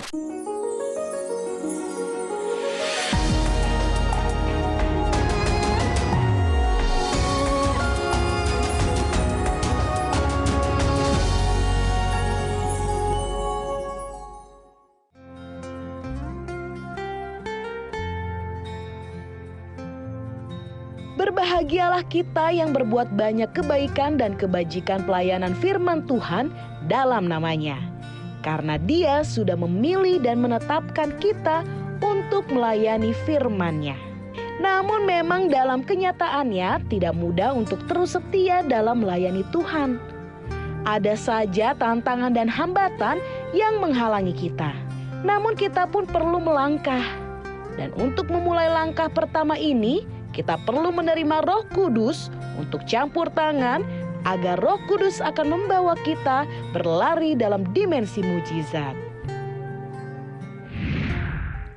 Berbahagialah kita yang berbuat banyak kebaikan dan kebajikan pelayanan firman Tuhan dalam namanya. Karena Dia sudah memilih dan menetapkan kita untuk melayani firman-Nya. Namun memang dalam kenyataannya tidak mudah untuk terus setia dalam melayani Tuhan. Ada saja tantangan dan hambatan yang menghalangi kita. Namun kita pun perlu melangkah. Dan untuk memulai langkah pertama ini, kita perlu menerima Roh Kudus untuk campur tangan agar Roh Kudus akan membawa kita berlari dalam dimensi mujizat.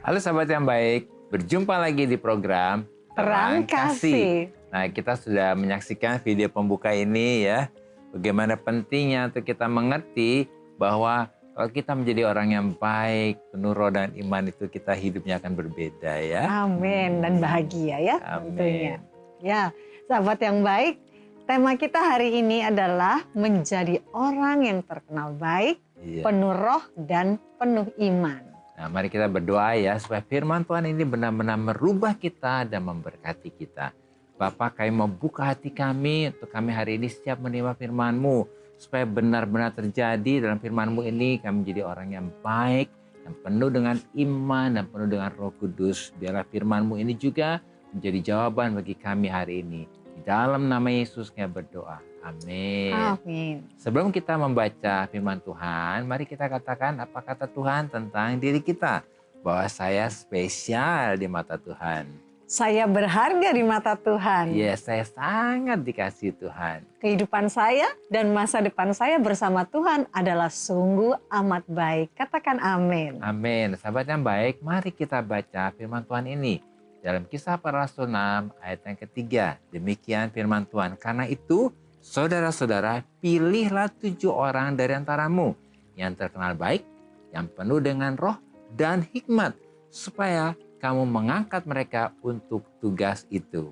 Halo sahabat yang baik, berjumpa lagi di program Terang Kasih. Nah, kita sudah menyaksikan video pembuka ini ya. Bagaimana pentingnya untuk kita mengerti bahwa kalau kita menjadi orang yang baik, penuh roh dan iman itu kita hidupnya akan berbeda ya. Amin, dan bahagia ya tentunya. Ya, sahabat yang baik, tema kita hari ini adalah menjadi orang yang terkenal baik, penuh roh dan penuh iman. Nah, mari kita berdoa ya supaya firman Tuhan ini benar-benar merubah kita dan memberkati kita. Bapa, kami mau buka hati kami untuk kami hari ini siap menerima firman-Mu. Supaya benar-benar terjadi dalam firman-Mu ini kami menjadi orang yang baik, yang penuh dengan iman dan penuh dengan Roh Kudus. Biarlah firman-Mu ini juga menjadi jawaban bagi kami hari ini. Di dalam nama Yesus kami berdoa. Amin. Amin. Sebelum kita membaca firman Tuhan, mari kita katakan apa kata Tuhan tentang diri kita. Bahwa saya spesial di mata Tuhan. Saya berharga di mata Tuhan. Ya, saya sangat dikasihi Tuhan. Kehidupan saya dan masa depan saya bersama Tuhan adalah sungguh amat baik. Katakan amin. Amin. Sahabat yang baik, mari kita baca firman Tuhan ini. Dalam Kisah Para Rasul 6 ayat yang ketiga. Demikian firman Tuhan. Karena itu, saudara-saudara, pilihlah 7 orang dari antaramu yang terkenal baik, yang penuh dengan roh dan hikmat, supaya kamu mengangkat mereka untuk tugas itu.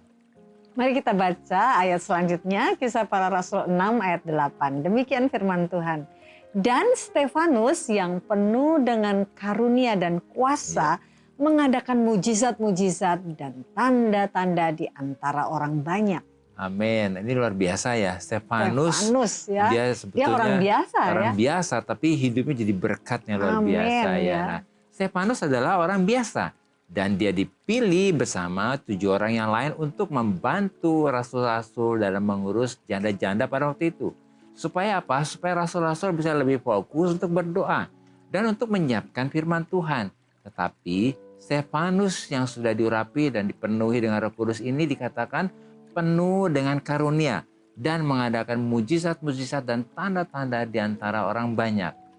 Mari kita baca ayat selanjutnya, Kisah Para Rasul 6 ayat 8. Demikian firman Tuhan. Dan Stefanus yang penuh dengan karunia dan kuasa mengadakan mujizat-mujizat dan tanda-tanda di antara orang banyak. Amin. Ini luar biasa ya. Stefanus ya. Dia sebetulnya orang biasa biasa, tapi hidupnya jadi berkatnya luar biasa ya. Nah, Stefanus adalah orang biasa. Dan dia dipilih bersama 7 orang yang lain untuk membantu rasul-rasul dalam mengurus janda-janda pada waktu itu. Supaya apa? Supaya rasul-rasul bisa lebih fokus untuk berdoa dan untuk menyiapkan firman Tuhan. Tetapi Stefanus yang sudah diurapi dan dipenuhi dengan Roh Kudus ini dikatakan penuh dengan karunia dan mengadakan mujizat-mujizat dan tanda-tanda di antara orang banyak.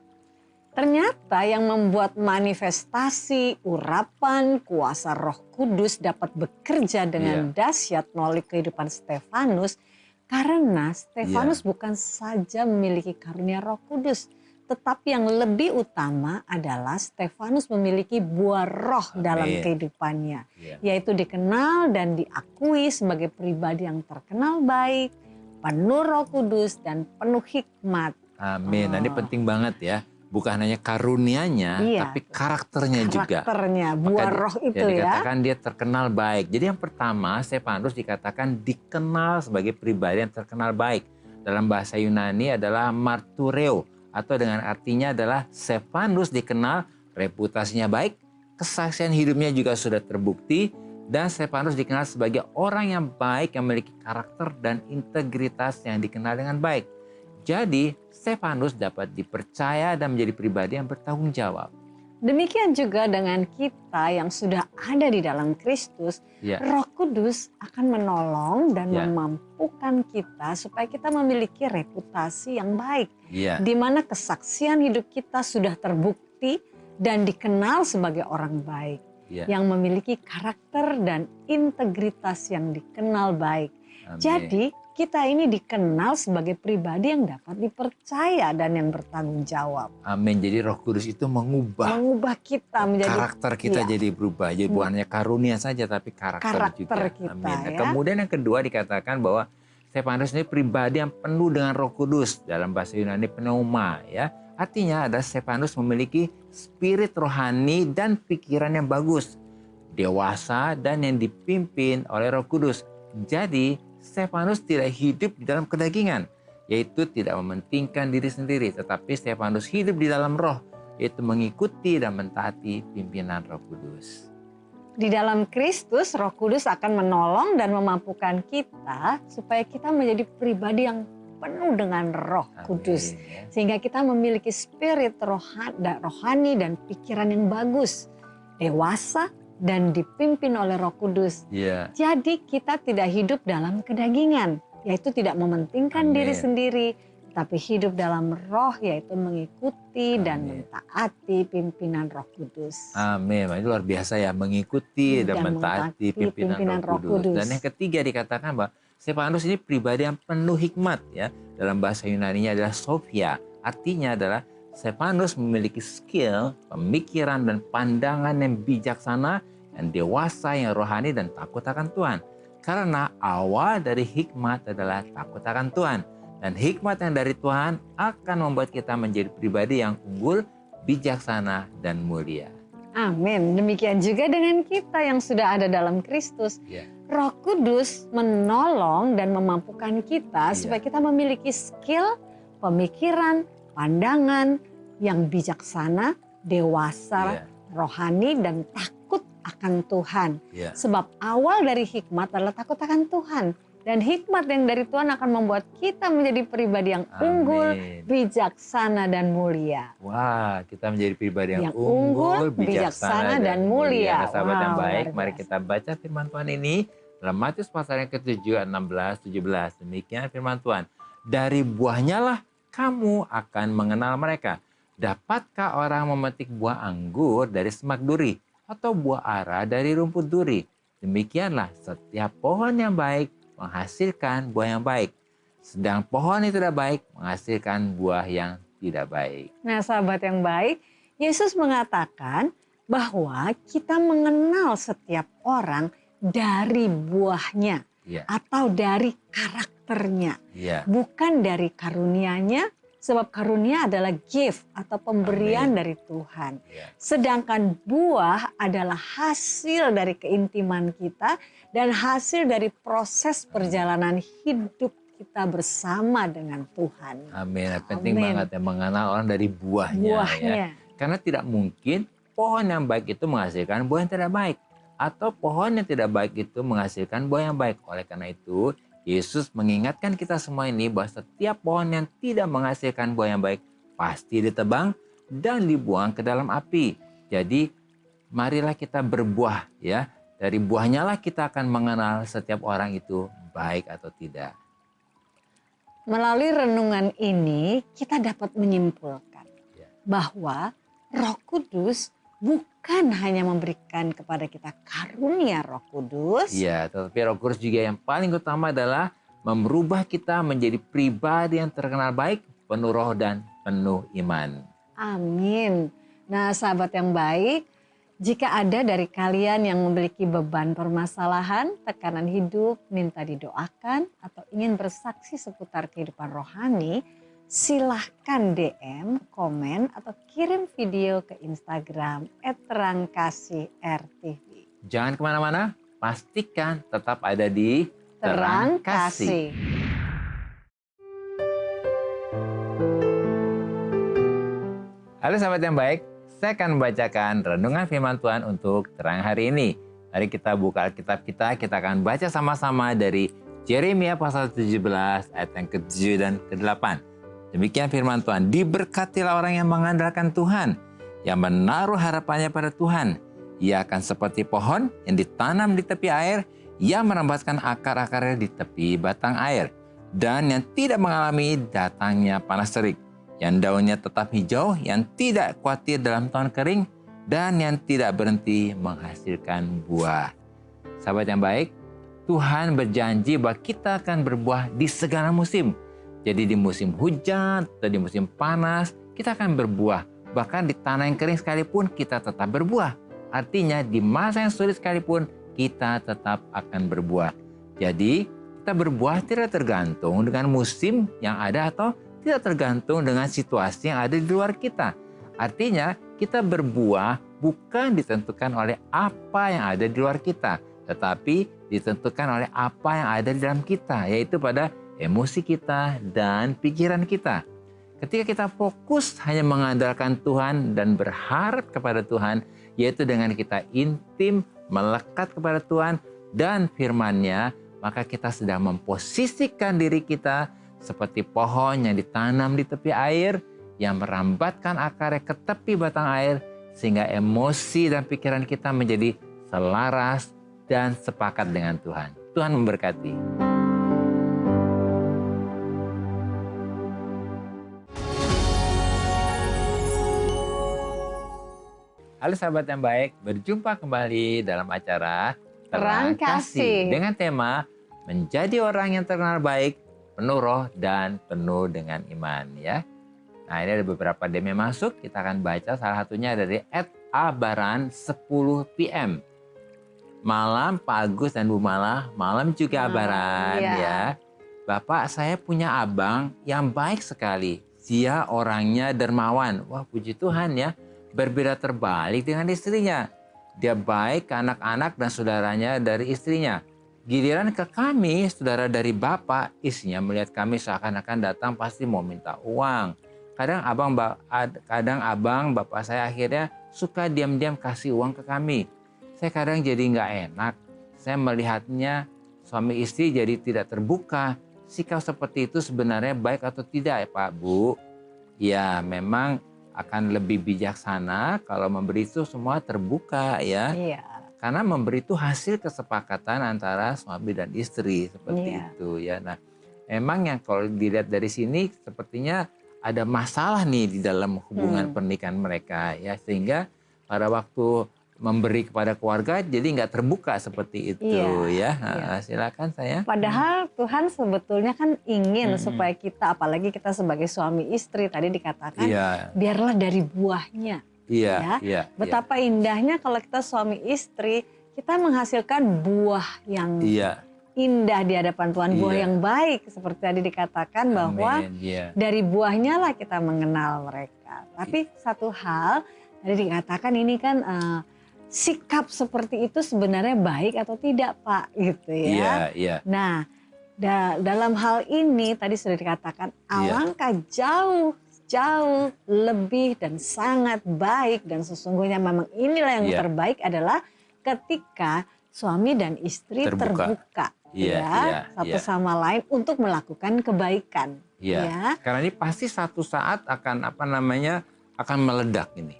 Ternyata yang membuat manifestasi, urapan, kuasa Roh Kudus dapat bekerja dengan dahsyat melalui kehidupan Stefanus. Karena Stefanus bukan saja memiliki karunia Roh Kudus. Tetapi yang lebih utama adalah Stefanus memiliki buah roh dalam kehidupannya. Yaitu dikenal dan diakui sebagai pribadi yang terkenal baik, penuh Roh Kudus dan penuh hikmat. Amin. Nah, ini penting banget ya. Bukan hanya karunianya, tapi karakternya juga. Karakternya, buah roh itu ya. Dikatakan dia terkenal baik. Jadi yang pertama, Stefanus dikatakan dikenal sebagai pribadi yang terkenal baik. Dalam bahasa Yunani adalah martureo. Atau dengan artinya adalah Stefanus dikenal reputasinya baik. Kesaksian hidupnya juga sudah terbukti. Dan Stefanus dikenal sebagai orang yang baik yang memiliki karakter dan integritas yang dikenal dengan baik. Jadi Stefanus dapat dipercaya dan menjadi pribadi yang bertanggung jawab. Demikian juga dengan kita yang sudah ada di dalam Kristus, Roh Kudus akan menolong dan memampukan kita supaya kita memiliki reputasi yang baik. Di mana kesaksian hidup kita sudah terbukti dan dikenal sebagai orang baik. Yang memiliki karakter dan integritas yang dikenal baik. Jadi kita ini dikenal sebagai pribadi yang dapat dipercaya dan yang bertanggung jawab. Amin. Jadi Roh Kudus itu mengubah kita menjadi karakter kita, jadi berubah. Jadi bukan hanya karunia saja tapi karakter juga. Kita, Amin. Nah, ya. kemudian yang kedua dikatakan bahwa Stefanus ini pribadi yang penuh dengan Roh Kudus. Dalam bahasa Yunani pneuma, ya. Artinya ada Stefanus memiliki spirit rohani dan pikiran yang bagus, dewasa dan yang dipimpin oleh Roh Kudus. Jadi Stefanus tidak hidup di dalam kedagingan, yaitu tidak mementingkan diri sendiri, tetapi Stefanus hidup di dalam Roh, yaitu mengikuti dan mentaati pimpinan Roh Kudus. Di dalam Kristus, Roh Kudus akan menolong dan memampukan kita supaya kita menjadi pribadi yang penuh dengan Roh Kudus. Amin. Sehingga kita memiliki spirit rohani dan pikiran yang bagus, dewasa, dan dipimpin oleh Roh Kudus. Yeah. Jadi kita tidak hidup dalam kedagingan, yaitu tidak mementingkan diri sendiri, tapi hidup dalam Roh, yaitu mengikuti dan mentaati pimpinan Roh Kudus. Amin. Itu luar biasa ya, mengikuti dan mentaati pimpinan Roh Kudus. Dan yang ketiga dikatakan bahwa Stefanus ini pribadi yang penuh hikmat, ya. Dalam bahasa Yunani-nya adalah Sophia. Artinya adalah Stefanus memiliki skill, pemikiran dan pandangan yang bijaksana, yang dewasa, yang rohani dan takut akan Tuhan. Karena awal dari hikmat adalah takut akan Tuhan. Dan hikmat yang dari Tuhan akan membuat kita menjadi pribadi yang unggul, bijaksana dan mulia. Amin. Demikian juga dengan kita yang sudah ada dalam Kristus. Yeah. Roh Kudus menolong dan memampukan kita supaya kita memiliki skill, pemikiran, pandangan yang bijaksana, dewasa, rohani, dan takut akan Tuhan. Sebab awal dari hikmat adalah takut akan Tuhan. Dan hikmat yang dari Tuhan akan membuat kita menjadi pribadi yang unggul, bijaksana, dan mulia. Wah, kita menjadi pribadi yang unggul, bijaksana, dan mulia. Nah, sahabat yang baik, mari kita baca firman Tuhan ini dalam Matius pasal yang ke-7, 16, 17. Demikian firman Tuhan. Dari buahnya lah kamu akan mengenal mereka. Dapatkah orang memetik buah anggur dari semak duri atau buah ara dari rumput duri? Demikianlah setiap pohon yang baik menghasilkan buah yang baik. Sedang pohon yang tidak baik menghasilkan buah yang tidak baik. Nah, sahabat yang baik, Yesus mengatakan bahwa kita mengenal setiap orang dari buahnya atau dari karakternya. Bukan dari karunianya, sebab karunia adalah gift atau pemberian dari Tuhan. Sedangkan buah adalah hasil dari keintiman kita dan hasil dari proses perjalanan hidup kita bersama dengan Tuhan. Amin. Penting banget ya mengenal orang dari buahnya. Ya. Karena tidak mungkin pohon yang baik itu menghasilkan buah yang tidak baik. Atau pohon yang tidak baik itu menghasilkan buah yang baik. Oleh karena itu, Yesus mengingatkan kita semua ini bahwa setiap pohon yang tidak menghasilkan buah yang baik pasti ditebang dan dibuang ke dalam api. Jadi marilah kita berbuah, ya. Dari buahnya lah kita akan mengenal setiap orang itu baik atau tidak. Melalui renungan ini kita dapat menyimpulkan bahwa Roh Kudus bukan hanya memberikan kepada kita karunia Roh Kudus. Iya, tetapi Roh Kudus juga yang paling utama adalah merubah kita menjadi pribadi yang terkenal baik, penuh roh dan penuh iman. Amin. Nah, sahabat yang baik, jika ada dari kalian yang memiliki beban permasalahan, tekanan hidup, minta didoakan, atau ingin bersaksi seputar kehidupan rohani, silahkan DM, komen, atau kirim video ke Instagram @terangkasih_rtv. Jangan kemana-mana, pastikan tetap ada di Terang Kasih. Halo sahabat yang baik, saya akan membacakan renungan firman Tuhan untuk terang hari ini. Mari kita buka Alkitab kita akan baca sama-sama dari Yeremia pasal 17 ayat yang ke-7 dan ke-8. Demikian firman Tuhan, diberkatilah orang yang mengandalkan Tuhan, yang menaruh harapannya pada Tuhan. Ia akan seperti pohon yang ditanam di tepi air, yang merembaskan akar-akarnya di tepi batang air, dan yang tidak mengalami datangnya panas terik, yang daunnya tetap hijau, yang tidak khawatir dalam tahun kering, dan yang tidak berhenti menghasilkan buah. Sahabat yang baik, Tuhan berjanji bahwa kita akan berbuah di segala musim. Jadi di musim hujan atau di musim panas, kita akan berbuah. Bahkan di tanah yang kering sekalipun kita tetap berbuah. Artinya di masa yang sulit sekalipun kita tetap akan berbuah. Jadi kita berbuah tidak tergantung dengan musim yang ada atau tidak tergantung dengan situasi yang ada di luar kita. Artinya kita berbuah bukan ditentukan oleh apa yang ada di luar kita, tetapi ditentukan oleh apa yang ada di dalam kita, yaitu pada emosi kita dan pikiran kita. Ketika kita fokus hanya mengandalkan Tuhan dan berharap kepada Tuhan, yaitu dengan kita intim, melekat kepada Tuhan dan firman-Nya, maka kita sedang memposisikan diri kita seperti pohon yang ditanam di tepi air, yang merambatkan akarnya ke tepi batang air, sehingga emosi dan pikiran kita menjadi selaras dan sepakat dengan Tuhan. Tuhan memberkati. Halo sahabat yang baik, berjumpa kembali dalam acara Terang Kasih dengan tema menjadi orang yang terkenal baik, penuh roh dan penuh dengan iman ya. Nah, ini ada beberapa DM yang masuk, kita akan baca salah satunya dari @abaran 10 PM. Malam Pak Agus dan Bu Mala, malam juga Abaran ya. Bapak, saya punya abang yang baik sekali. Dia orangnya dermawan. Wah, puji Tuhan ya. Berbeda terbalik dengan istrinya. Dia baik ke anak-anak dan saudaranya dari istrinya. Giliran ke kami, saudara dari bapak, istrinya melihat kami seakan-akan datang pasti mau minta uang. Kadang abang bapak saya akhirnya suka diam-diam kasih uang ke kami. Saya kadang jadi nggak enak. Saya melihatnya suami istri jadi tidak terbuka. Sikap seperti itu sebenarnya baik atau tidak ya Pak Bu? Ya memang akan lebih bijaksana kalau memberi itu semua terbuka ya. Iya. Karena memberi itu hasil kesepakatan antara suami dan istri seperti itu ya. Nah, emang yang kalau dilihat dari sini sepertinya ada masalah nih di dalam hubungan pernikahan mereka ya, sehingga pada waktu memberi kepada keluarga jadi nggak terbuka seperti itu ya. Nah, silakan saya. Padahal Tuhan sebetulnya kan ingin supaya kita, apalagi kita sebagai suami istri, tadi dikatakan biarlah dari buahnya. Betapa indahnya kalau kita suami istri, kita menghasilkan buah yang indah di hadapan Tuhan, buah yang baik seperti tadi dikatakan bahwa dari buahnya lah kita mengenal mereka. Tapi satu hal tadi dikatakan ini kan sikap seperti itu sebenarnya baik atau tidak Pak gitu ya. Nah dalam hal ini tadi sudah dikatakan alangkah jauh lebih dan sangat baik, dan sesungguhnya memang inilah yang terbaik adalah ketika suami dan istri terbuka satu sama lain untuk melakukan kebaikan. Karena ini pasti satu saat akan akan meledak ini.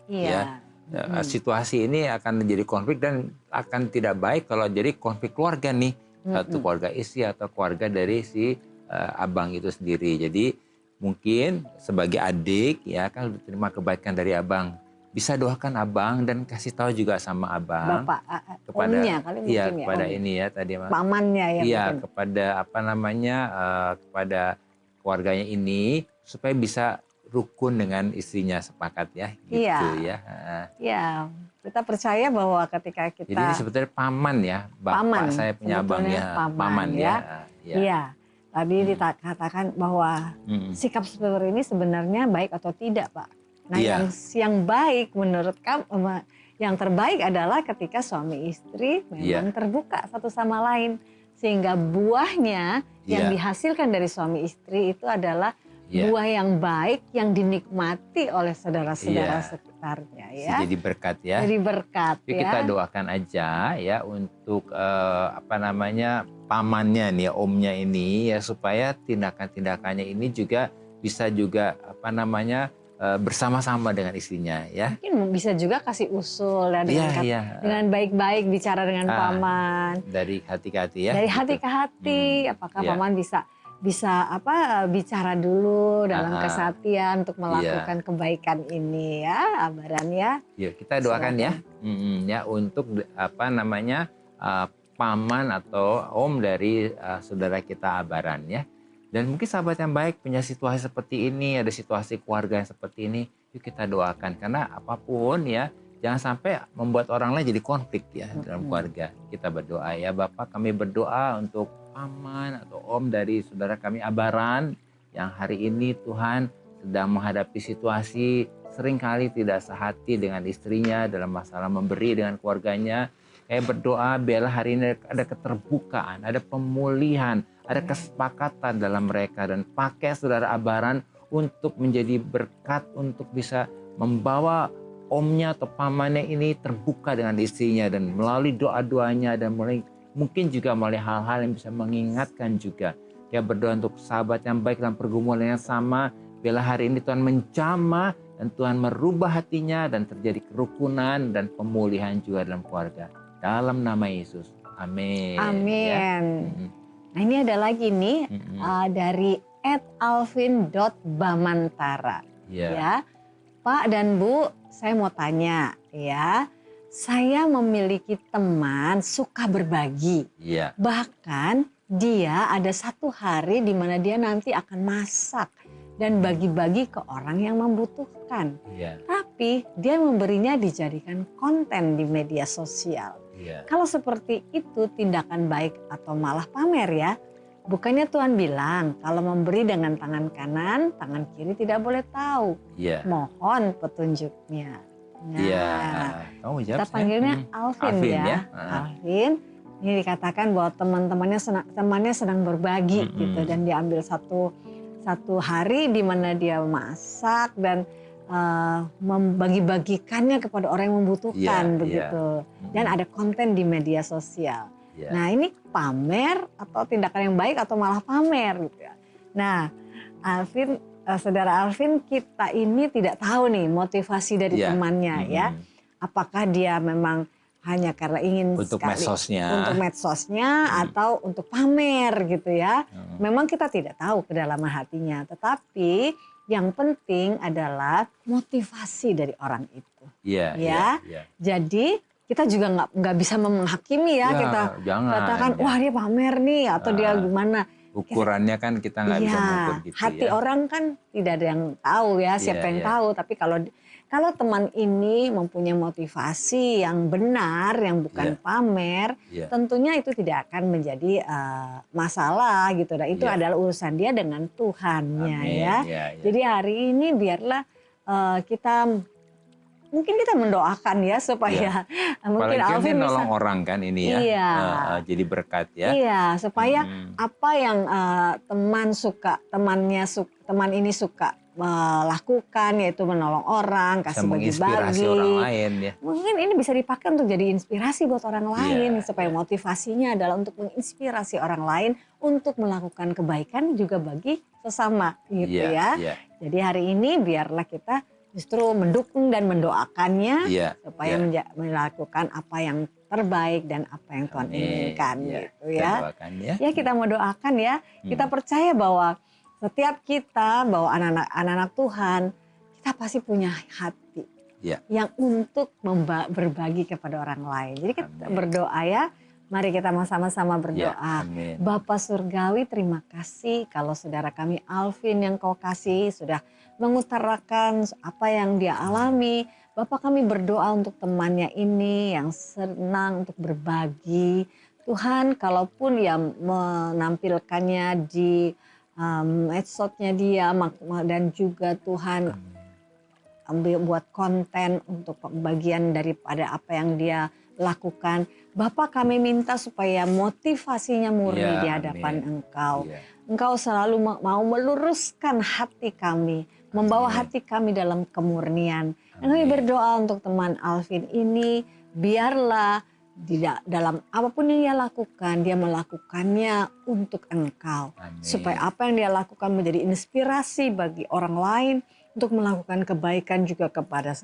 Situasi ini akan menjadi konflik dan akan tidak baik kalau jadi konflik keluarga nih, satu keluarga istri atau keluarga dari si abang itu sendiri. Jadi mungkin sebagai adik ya kan terima kebaikan dari abang, bisa doakan abang dan kasih tahu juga sama abang, Bapak, kepada omnya, kali kepada om. ini ya tadi pamannya ya kepada kepada keluarganya ini supaya bisa rukun dengan istrinya, sepakat ya gitu ya. Kita percaya bahwa ketika kita, jadi ini sebetulnya paman ya, bapak saya punya abang ya, paman ya. Tadi dikatakan bahwa sikap seperti ini sebenarnya baik atau tidak Pak. Nah yang baik menurut kamu, yang terbaik adalah ketika suami istri memang terbuka satu sama lain. Sehingga buahnya yang dihasilkan dari suami istri itu adalah buah yang baik yang dinikmati oleh saudara-saudara sekitarnya ya. Jadi berkat ya. Jadi berkat ya. Kita doakan aja ya untuk pamannya nih, omnya ini ya, supaya tindakan-tindakannya ini juga bisa bersama-sama dengan istrinya ya. Mungkin bisa juga kasih usul dan dengan baik-baik bicara dengan paman. Dari hati ke hati ya. Dari hati ke hati, apakah paman bisa bicara dulu dalam kesatian untuk melakukan kebaikan ini ya, Abaran ya. Kita doakan ya untuk paman atau om dari saudara kita Abaran ya. Dan mungkin sahabat yang baik punya situasi seperti ini, ada situasi keluarga yang seperti ini, yuk kita doakan. Karena apapun ya, jangan sampai membuat orang lain jadi konflik ya dalam keluarga. Kita berdoa ya, Bapak kami berdoa untuk paman atau om dari saudara kami Abaran yang hari ini Tuhan sedang menghadapi situasi seringkali tidak sehati dengan istrinya dalam masalah memberi dengan keluarganya. Saya berdoa biarlah hari ini ada keterbukaan, ada pemulihan, ada kesepakatan dalam mereka. Dan pakai saudara Abaran untuk menjadi berkat, untuk bisa membawa omnya atau pamannya ini terbuka dengan istrinya. Dan melalui doa-doanya dan mungkin juga melalui hal-hal yang bisa mengingatkan juga. Ya berdoa untuk sahabat yang baik dalam pergumulan yang sama. Biarlah hari ini Tuhan menjamah dan Tuhan merubah hatinya dan terjadi kerukunan dan pemulihan juga dalam keluarga. Dalam nama Yesus. Amin. Amin. Ya. Nah ini ada lagi nih dari @alvin.bamantara. Ya. Pak dan Bu, saya mau tanya ya. Saya memiliki teman suka berbagi. Ya. Bahkan dia ada satu hari di mana dia nanti akan masak dan bagi-bagi ke orang yang membutuhkan. Ya. Tapi dia memberinya dijadikan konten di media sosial. Ya. Kalau seperti itu tindakan baik atau malah pamer ya? Bukannya Tuhan bilang kalau memberi dengan tangan kanan, tangan kiri tidak boleh tahu. Ya. Mohon petunjuknya. Nah, Iya. Kamu jawab. kita panggilnya Alvin ya. Ya. Alvin, ini dikatakan bahwa temannya sedang berbagi gitu dan diambil satu hari di mana dia masak dan membagi-bagikannya kepada orang yang membutuhkan begitu. Dan ada konten di media sosial. Nah ini pamer atau tindakan yang baik atau malah pamer gitu ya. Nah Alvin, saudara Alvin, kita ini tidak tahu nih motivasi dari temannya ya. Apakah dia memang hanya karena ingin untuk medsosnya atau untuk pamer gitu ya. Memang kita tidak tahu kedalaman hatinya, tetapi yang penting adalah motivasi dari orang itu. Iya. Jadi kita juga nggak bisa menghakimi ya, kita katakan wah dia pamer nih atau dia gimana. Ukurannya kan kita nggak bisa mengukur gitu hati orang kan tidak ada yang tahu ya, siapa yang tahu. Tapi kalau teman ini mempunyai motivasi yang benar, yang bukan pamer, tentunya itu tidak akan menjadi masalah gitu. Dan itu adalah urusan dia dengan Tuhannya. Jadi hari ini biarlah mungkin kita mendoakan ya supaya mungkin Alvin bisa nolong orang kan ini ya, jadi berkat ya. Iya, supaya apa yang teman ini suka melakukan, yaitu menolong orang, kasih bagi-bagi. Orang lain ya. Mungkin ini bisa dipakai untuk jadi inspirasi buat orang lain, supaya motivasinya adalah untuk menginspirasi orang lain untuk melakukan kebaikan juga bagi sesama gitu ya. Jadi hari ini biarlah kita justru mendukung dan mendoakannya supaya melakukan apa yang terbaik dan apa yang Tuhan inginkan gitu ya. Ya kita mau doakan ya. Kita percaya bahwa setiap kita, bahwa anak-anak Tuhan, kita pasti punya hati yang untuk berbagi kepada orang lain. Jadi kita berdoa ya. Mari kita sama-sama berdoa. Bapa Surgawi, terima kasih kalau saudara kami Alvin yang Kau kasih sudah mengutarakan apa yang dia alami. Bapak, kami berdoa untuk temannya ini yang senang untuk berbagi. Tuhan, kalaupun ya menampilkannya di medsosnya dia dan juga Tuhan buat konten untuk bagian daripada apa yang dia lakukan. Bapak, kami minta supaya motivasinya murni di hadapan Engkau. Engkau selalu mau meluruskan hati kami, membawa hati kami dalam kemurnian. Dan kami berdoa untuk teman Alvin ini, biarlah dalam apapun yang dia lakukan, dia melakukannya untuk Engkau. Supaya apa yang dia lakukan menjadi inspirasi bagi orang lain untuk melakukan kebaikan juga kepada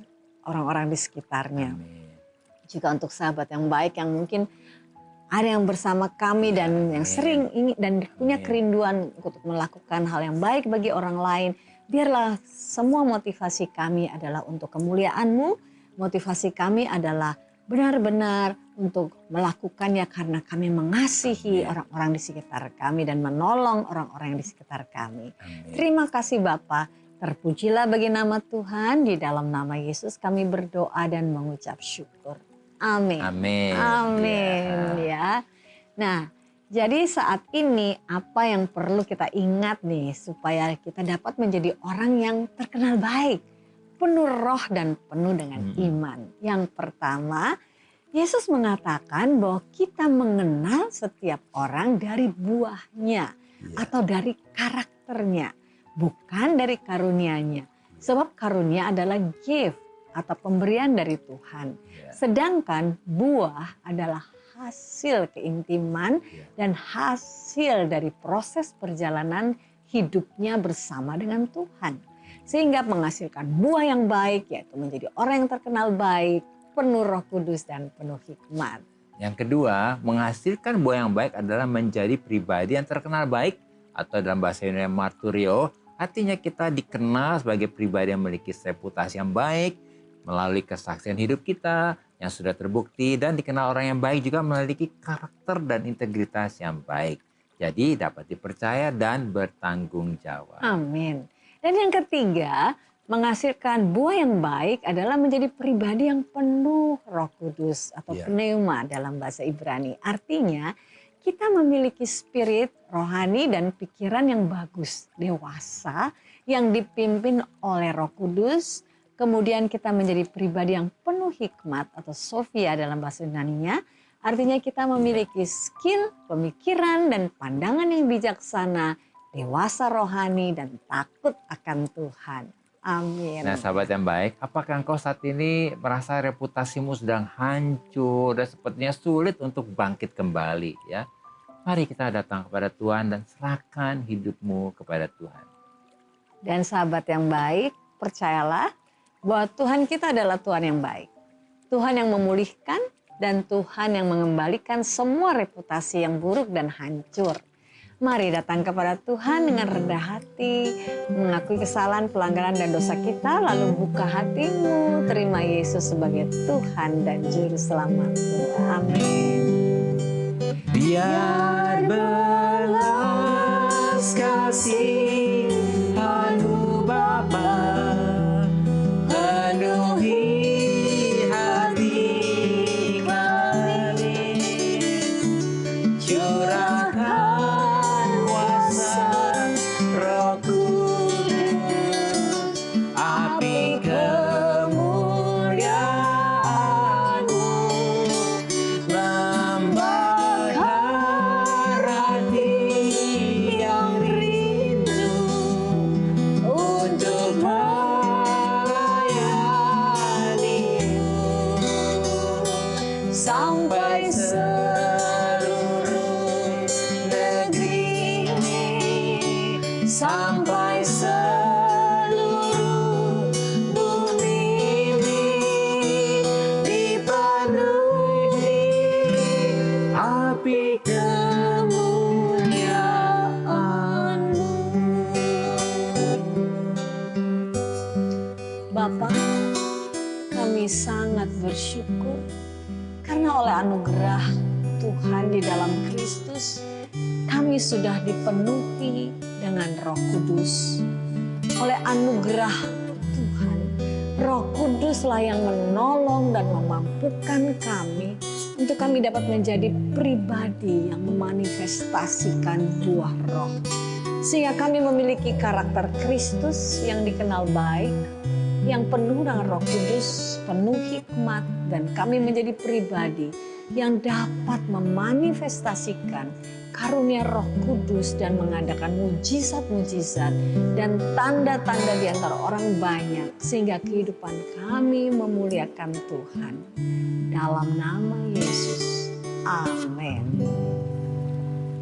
orang-orang di sekitarnya. Juga untuk sahabat yang baik yang mungkin ada yang bersama kami dan yang sering ingin dan punya kerinduan untuk melakukan hal yang baik bagi orang lain. Biarlah semua motivasi kami adalah untuk kemuliaan-Mu. Motivasi kami adalah benar-benar untuk melakukannya karena kami mengasihi Amin. orang-orang di sekitar kami dan menolong orang-orang yang di sekitar kami. Amin. Terima kasih Bapa. Terpujilah bagi nama Tuhan. Di dalam nama Yesus kami berdoa dan mengucap syukur. Amin. Amin. Amin ya. Nah, jadi saat ini apa yang perlu kita ingat nih supaya kita dapat menjadi orang yang terkenal baik, penuh roh dan penuh dengan iman. Yang pertama, Yesus mengatakan bahwa kita mengenal setiap orang dari buahnya atau dari karakternya, bukan dari karunia-Nya. Sebab karunia adalah gift atau pemberian dari Tuhan. Sedangkan buah adalah hasil keintiman dan hasil dari proses perjalanan hidupnya bersama dengan Tuhan. Sehingga menghasilkan buah yang baik, yaitu menjadi orang yang terkenal baik, penuh Roh Kudus dan penuh hikmat. Yang kedua, menghasilkan buah yang baik adalah menjadi pribadi yang terkenal baik, atau dalam bahasa Indonesia marturio, artinya kita dikenal sebagai pribadi yang memiliki reputasi yang baik melalui kesaksian hidup kita yang sudah terbukti, dan dikenal orang yang baik juga memiliki karakter dan integritas yang baik. Jadi dapat dipercaya dan bertanggung jawab. Amin. Dan yang ketiga, menghasilkan buah yang baik adalah menjadi pribadi yang penuh Roh Kudus atau pneuma dalam bahasa Ibrani. Artinya kita memiliki spirit rohani dan pikiran yang bagus, dewasa, yang dipimpin oleh Roh Kudus. Kemudian kita menjadi pribadi yang penuh hikmat atau Sophia dalam bahasa Yunani-nya. Artinya kita memiliki skill, pemikiran, dan pandangan yang bijaksana, dewasa rohani, dan takut akan Tuhan. Amin. Nah sahabat yang baik, apakah engkau saat ini merasa reputasimu sedang hancur dan sepertinya sulit untuk bangkit kembali ya? Mari kita datang kepada Tuhan dan serahkan hidupmu kepada Tuhan. Dan sahabat yang baik, percayalah bahwa Tuhan kita adalah Tuhan yang baik. Tuhan yang memulihkan dan Tuhan yang mengembalikan semua reputasi yang buruk dan hancur. Mari datang kepada Tuhan dengan rendah hati, mengakui kesalahan, pelanggaran, dan dosa kita, lalu buka hatimu, terima Yesus sebagai Tuhan dan Juru Selamatmu. Amin. Biar belas kasih anu Bapa penuhi hati kami, curahkan kuasa Roh Kudus, api kemuliaan-Mu membakar hati yang rindu untuk melayani-Mu sampai seluruh negeri ini, sampai seluruh bumi ini dipenuhi api kemuliaan-Mu. Bapa, kami sangat bersyukur karena oleh anugerah Tuhan di dalam Kristus, kami sudah dipenuhi dengan Roh Kudus. Oleh anugerah Tuhan, Roh Kuduslah yang menolong dan memampukan kami untuk kami dapat menjadi pribadi yang memanifestasikan buah roh. Sehingga kami memiliki karakter Kristus yang dikenal baik, yang penuh dengan Roh Kudus, penuh hikmat, dan kami menjadi pribadi yang dapat memanifestasikan karunia Roh Kudus dan mengadakan mujizat-mujizat dan tanda-tanda di antara orang banyak, sehingga kehidupan kami memuliakan Tuhan. Dalam nama Yesus, amin.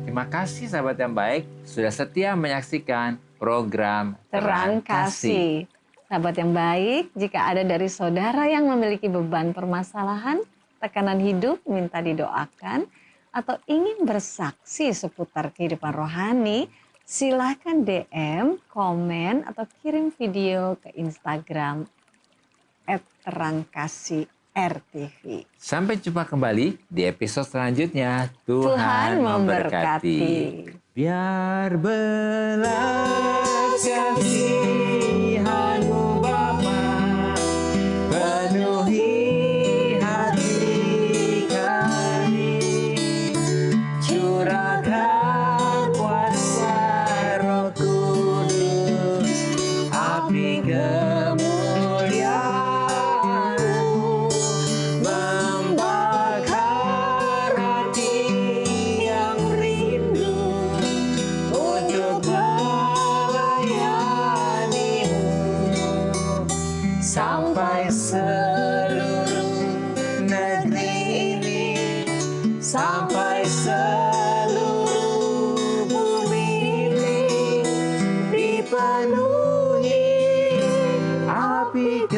Terima kasih sahabat yang baik sudah setia menyaksikan program Terang Kasih. Sahabat yang baik, jika ada dari saudara yang memiliki beban permasalahan, tekanan hidup, minta didoakan, atau ingin bersaksi seputar kehidupan rohani, silakan DM, komen, atau kirim video ke Instagram @terangkasih RTV. Sampai jumpa kembali di episode selanjutnya. Tuhan memberkati. Biar belas kasihan-Mu Bapa penuhi hati kami, curahkan kuasa Roh Kudus, api kemuliaan-Mu membakar hati yang rindu untuk melayani-Mu sampai seluruh negeri ini, sampai seluruh bumi ini dipenuhi api